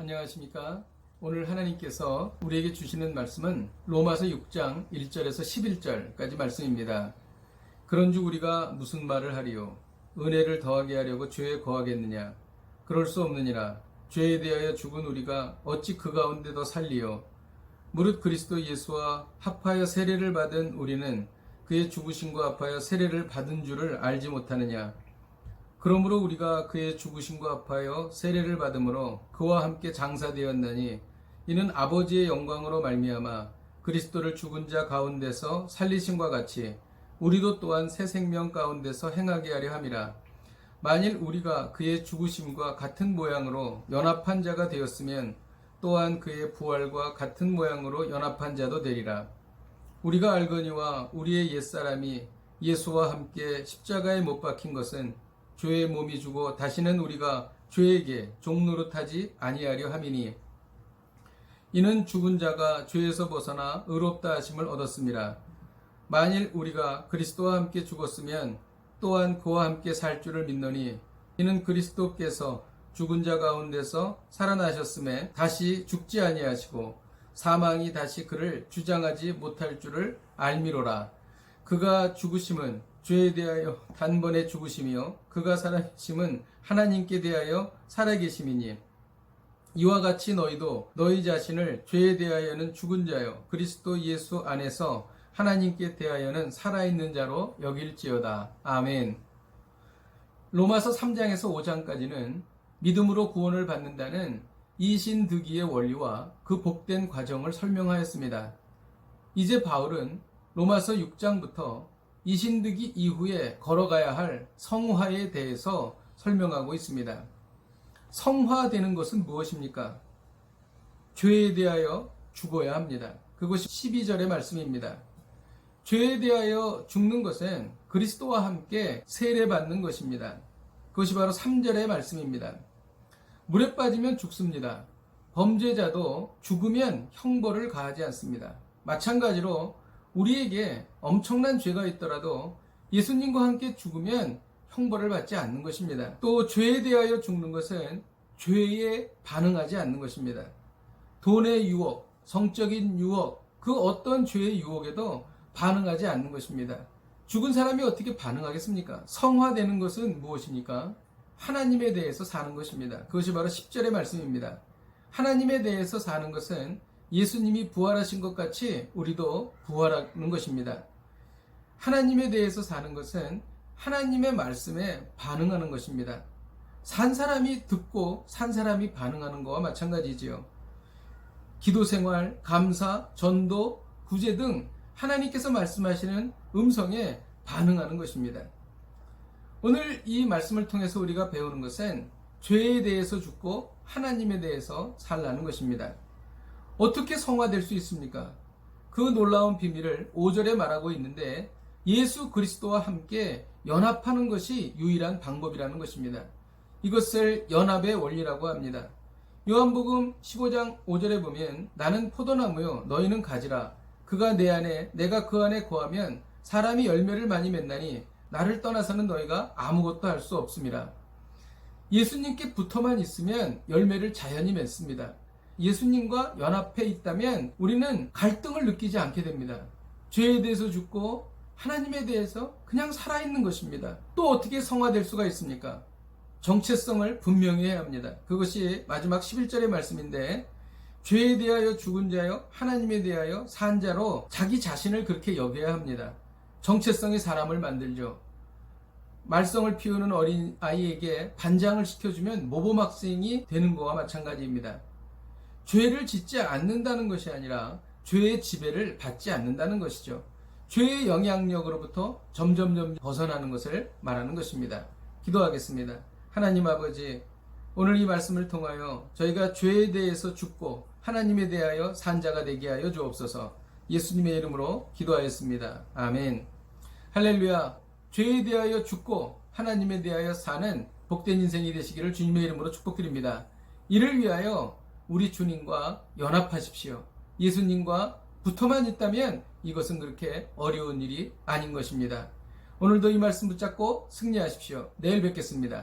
안녕하십니까? 오늘 하나님께서 우리에게 주시는 말씀은 로마서 6장 1절에서 11절까지 말씀입니다. 그런즉 우리가 무슨 말을 하리요? 은혜를 더하게 하려고 죄에 거하겠느냐? 그럴 수 없느니라. 죄에 대하여 죽은 우리가 어찌 그 가운데 더 살리요? 무릇 그리스도 예수와 합하여 세례를 받은 우리는 그의 죽으심과 합하여 세례를 받은 줄을 알지 못하느냐? 그러므로 우리가 그의 죽으심과 합하여 세례를 받음으로 그와 함께 장사되었나니 이는 아버지의 영광으로 말미암아 그리스도를 죽은 자 가운데서 살리심과 같이 우리도 또한 새 생명 가운데서 행하게 하려 함이라. 만일 우리가 그의 죽으심과 같은 모양으로 연합한 자가 되었으면 또한 그의 부활과 같은 모양으로 연합한 자도 되리라. 우리가 알거니와 우리의 옛사람이 예수와 함께 십자가에 못 박힌 것은 죄의 몸이 주고 다시는 우리가 죄에게 종노릇하지 아니하려 함이니 이는 죽은 자가 죄에서 벗어나 의롭다 하심을 얻었습니다. 만일 우리가 그리스도와 함께 죽었으면 또한 그와 함께 살 줄을 믿노니 이는 그리스도께서 죽은 자 가운데서 살아나셨음에 다시 죽지 아니하시고 사망이 다시 그를 주장하지 못할 줄을 알미로라. 그가 죽으심은 죄에 대하여 단번에 죽으심이요 그가 살아계심은 하나님께 대하여 살아계심이니 이와 같이 너희도 너희 자신을 죄에 대하여는 죽은 자요 그리스도 예수 안에서 하나님께 대하여는 살아있는 자로 여길지어다. 아멘. 로마서 3장에서 5장까지는 믿음으로 구원을 받는다는 이신득의의 원리와 그 복된 과정을 설명하였습니다. 이제 바울은 로마서 6장부터 이신득이 이후에 걸어가야 할 성화에 대해서 설명하고 있습니다. 성화되는 것은 무엇입니까? 죄에 대하여 죽어야 합니다. 그것이 12절의 말씀입니다. 죄에 대하여 죽는 것은 그리스도와 함께 세례받는 것입니다. 그것이 바로 3절의 말씀입니다. 물에 빠지면 죽습니다. 범죄자도 죽으면 형벌을 가하지 않습니다. 마찬가지로 우리에게 엄청난 죄가 있더라도 예수님과 함께 죽으면 형벌을 받지 않는 것입니다. 또 죄에 대하여 죽는 것은 죄에 반응하지 않는 것입니다. 돈의 유혹, 성적인 유혹, 그 어떤 죄의 유혹에도 반응하지 않는 것입니다. 죽은 사람이 어떻게 반응하겠습니까? 성화되는 것은 무엇입니까? 하나님에 대해서 사는 것입니다. 그것이 바로 10절의 말씀입니다. 하나님에 대해서 사는 것은 예수님이 부활하신 것 같이 우리도 부활하는 것입니다. 하나님에 대해서 사는 것은 하나님의 말씀에 반응하는 것입니다. 산 사람이 듣고 산 사람이 반응하는 것과 마찬가지지요. 기도 생활, 감사, 전도, 구제 등 하나님께서 말씀하시는 음성에 반응하는 것입니다. 오늘 이 말씀을 통해서 우리가 배우는 것은 죄에 대해서 죽고 하나님에 대해서 살라는 것입니다. 어떻게 성화될 수 있습니까? 그 놀라운 비밀을 5절에 말하고 있는데 예수 그리스도와 함께 연합하는 것이 유일한 방법이라는 것입니다. 이것을 연합의 원리라고 합니다. 요한복음 15장 5절에 보면 나는 포도나무요 너희는 가지라. 그가 내 안에 내가 그 안에 거하면 사람이 열매를 많이 맺나니 나를 떠나서는 너희가 아무것도 할 수 없습니다. 예수님께 붙어만 있으면 열매를 자연히 맺습니다. 예수님과 연합해 있다면 우리는 갈등을 느끼지 않게 됩니다. 죄에 대해서 죽고 하나님에 대해서 그냥 살아있는 것입니다. 또 어떻게 성화될 수가 있습니까? 정체성을 분명히 해야 합니다. 그것이 마지막 11절의 말씀인데 죄에 대하여 죽은 자요 하나님에 대하여 산 자로 자기 자신을 그렇게 여겨야 합니다. 정체성이 사람을 만들죠. 말썽을 피우는 어린 아이에게 반장을 시켜주면 모범학생이 되는 것과 마찬가지입니다. 죄를 짓지 않는다는 것이 아니라 죄의 지배를 받지 않는다는 것이죠. 죄의 영향력으로부터 점점 벗어나는 것을 말하는 것입니다. 기도하겠습니다. 하나님 아버지, 오늘 이 말씀을 통하여 저희가 죄에 대해서 죽고 하나님에 대하여 산 자가 되게 하여 주옵소서. 예수님의 이름으로 기도하였습니다. 아멘. 할렐루야. 죄에 대하여 죽고 하나님에 대하여 사는 복된 인생이 되시기를 주님의 이름으로 축복드립니다. 이를 위하여 우리 주님과 연합하십시오. 예수님과 붙어만 있다면 이것은 그렇게 어려운 일이 아닌 것입니다. 오늘도 이 말씀 붙잡고 승리하십시오. 내일 뵙겠습니다.